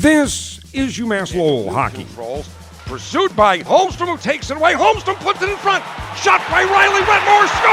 This is UMass Lowell hockey. Pursued by Holmstrom, who takes it away. Holmstrom puts it in front. Shot by Riley. Wetmore scores!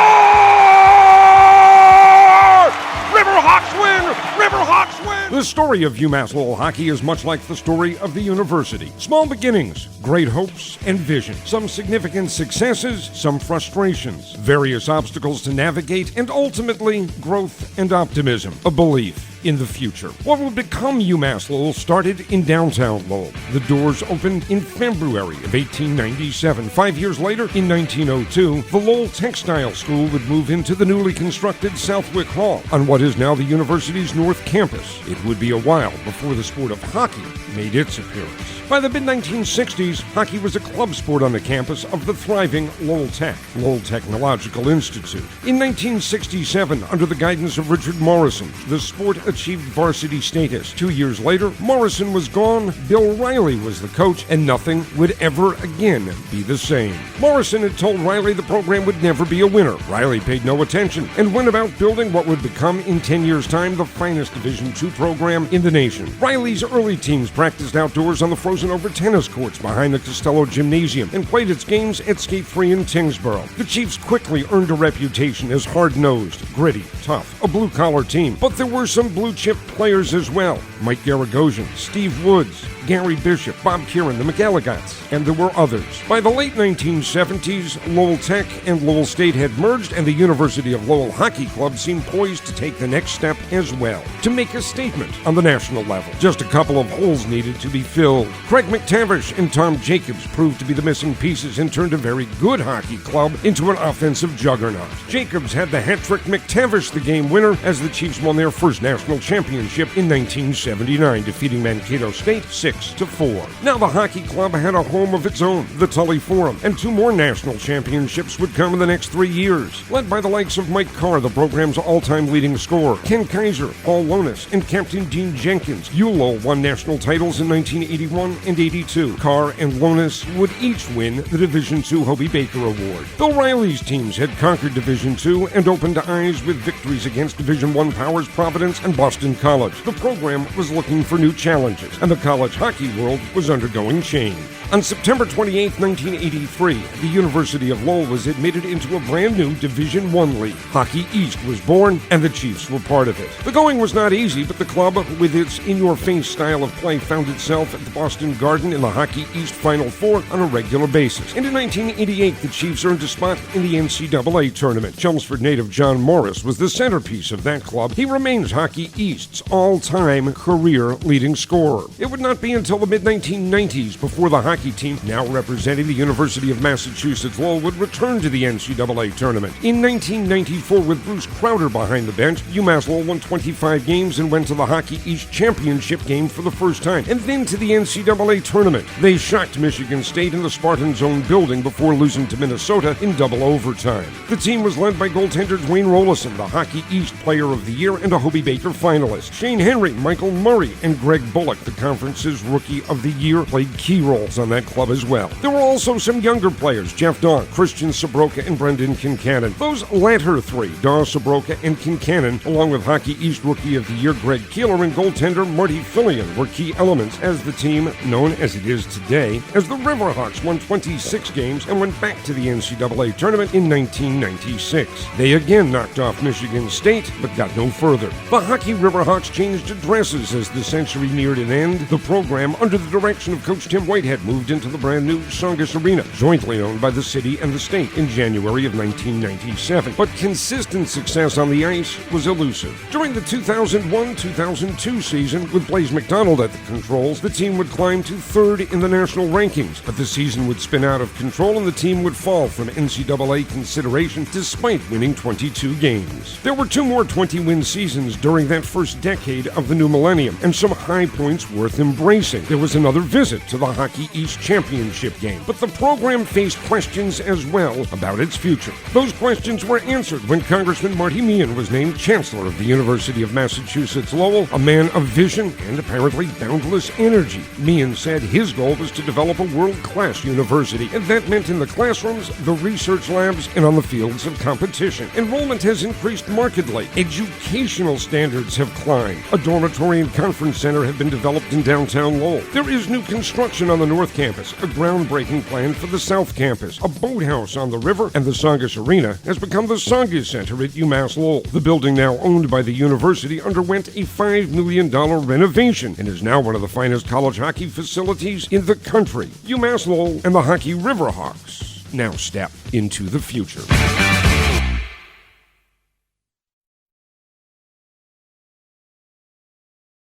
Riverhawks win! Riverhawks win! The story of UMass Lowell hockey is much like the story of the university. Small beginnings, great hopes and vision. Some significant successes, some frustrations, various obstacles to navigate, and ultimately growth and optimism, a belief in the future. What would become UMass Lowell started in downtown Lowell. The doors opened in February of 1897. 5 years later, in 1902, the Lowell Textile School would move into the newly constructed Southwick Hall on what is now the university's North Campus. It would be a while before the sport of hockey made its appearance. By the mid-1960s, hockey was a club sport on the campus of the thriving Lowell Tech, Lowell Technological Institute. In 1967, under the guidance of Richard Morrison, the sport achieved varsity status. 2 years later, Morrison was gone, Bill Riley was the coach, and nothing would ever again be the same. Morrison had told Riley the program would never be a winner. Riley paid no attention and went about building what would become, in 10 years' time, the finest Division II program in the nation. Riley's early teams practiced outdoors on the frozen-over tennis courts behind the Costello Gymnasium and played its games at Skate 3 in Tingsboro. The Chiefs quickly earned a reputation as hard-nosed, gritty, tough, a blue-collar team. But there were some blue-chip players as well. Mike Garagosian, Steve Woods, Gary Bishop, Bob Kieran, the McElligotts, and there were others. By the late 1970s, Lowell Tech and Lowell State had merged, and the University of Lowell Hockey Club seemed poised to take the next step as well, to make a statement on the national level. Just a couple of holes needed to be filled. Craig McTavish and Tom Jacobs proved to be the missing pieces and turned a very good hockey club into an offensive juggernaut. Jacobs had the hat trick, McTavish the game winner, as the Chiefs won their first national championship in 1979, defeating Mankato State 6-4. Now the hockey club had a home of its own, the Tully Forum, and 2 more national championships would come in the next 3 years, led by the likes of Mike Carr, the program's all-time leading scorer, Ken Kaiser, Paul Lonis, and Captain Dean Jenkins. ULO won national titles in 1981 and 82. Carr and Lonis would each win the Division II Hobie Baker Award. Bill Riley's teams had conquered Division II and opened eyes with victories against Division I powers Providence and Boston College. The program was looking for new challenges, and the college hockey world was undergoing change. On September 28, 1983, the University of Lowell was admitted into a brand new Division I league. Hockey East was born, and the Chiefs were part of it. The going was not easy, but the club, with its in-your-face style of play, found itself at the Boston Garden in the Hockey East Final Four on a regular basis. And in 1988, the Chiefs earned a spot in the NCAA tournament. Chelmsford native John Morris was the centerpiece of that club. He remains Hockey East's all-time career leading scorer. It would not be until the mid-1990s before the hockey team, now representing the University of Massachusetts Lowell, would return to the NCAA tournament. In 1994, with Bruce Crowder behind the bench, UMass Lowell won 25 games and went to the Hockey East Championship game for the first time, and then to the NCAA tournament. They shocked Michigan State in the Spartans' own building before losing to Minnesota in double overtime. The team was led by goaltender Dwayne Rollison, the Hockey East Player of the Year and a Hobie Baker finalist. Shane Henry, Michael Murray, and Greg Bullock, the conference's Rookie of the Year, played key roles on that club as well. There were also some younger players, Jeff Daw, Christian Sabroka, and Brendan Kincannon. Those latter three, Daw, Sabroka, and Kincannon, along with Hockey East Rookie of the Year Greg Keeler and goaltender Marty Fillion, were key elements as the team, known as it is today as the Riverhawks, won 26 games and went back to the NCAA tournament in 1996. They again knocked off Michigan State, but got no further. The Hockey Riverhawks changed addresses as the century neared an end. The program, under the direction of Coach Tim Whitehead, moved into the brand new Saugus Arena, jointly owned by the city and the state, in January of 1997. But consistent success on the ice was elusive. During the 2001-2002 season, with Blaze McDonald at the controls, the team would climb to third in the national rankings, but the season would spin out of control and the team would fall from NCAA consideration despite winning 22 games. There were 2 more 20-win seasons during that first decade of the new millennium, and some high points worth embracing. There was another visit to the Hockey East Championship game, but the program faced questions as well about its future. Those questions were answered when Congressman Marty Meehan was named Chancellor of the University of Massachusetts Lowell, a man of vision and apparently boundless energy. Meehan said his goal was to develop a world-class university, and that meant in the classrooms, the research labs, and on the fields of competition. Enrollment has increased markedly. Educational standards standards have climbed. A dormitory and conference center have been developed in downtown Lowell. There is new construction on the North Campus, a groundbreaking plan for the South Campus, a boathouse on the river, and the Saugus Arena has become the Saugus Center at UMass Lowell. The building, now owned by the university, underwent a $5 million renovation and is now one of the finest college hockey facilities in the country. UMass Lowell and the Hockey Riverhawks now step into the future.